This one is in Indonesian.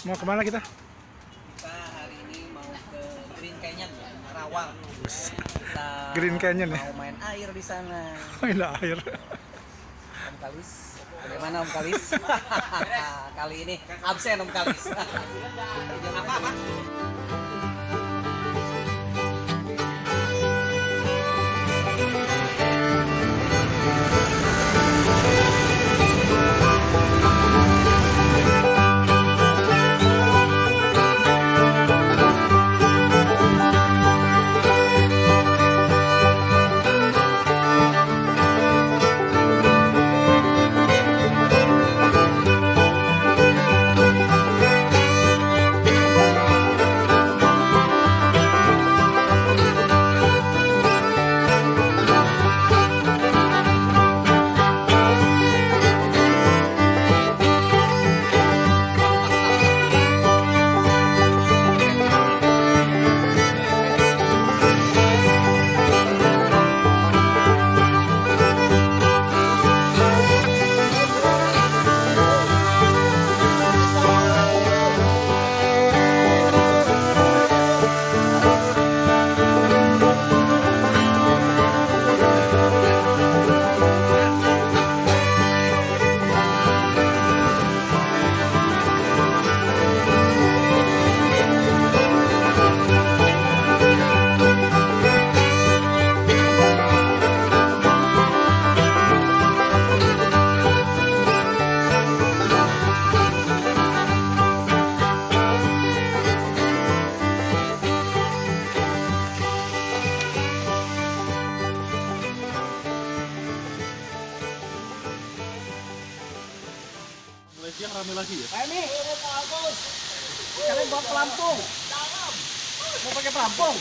Mau kemana kita? Kita hari ini mau ke Green Canyon Karawang. Kita Green Canyon ya? mau main air di sana. Main air. Om Kalis, bagaimana Om Kalis? Kali ini absen Om Kalis. Apa? Siang rame lagi ya? Ini, kalian bawa pelampung. Mau pakai pelampung?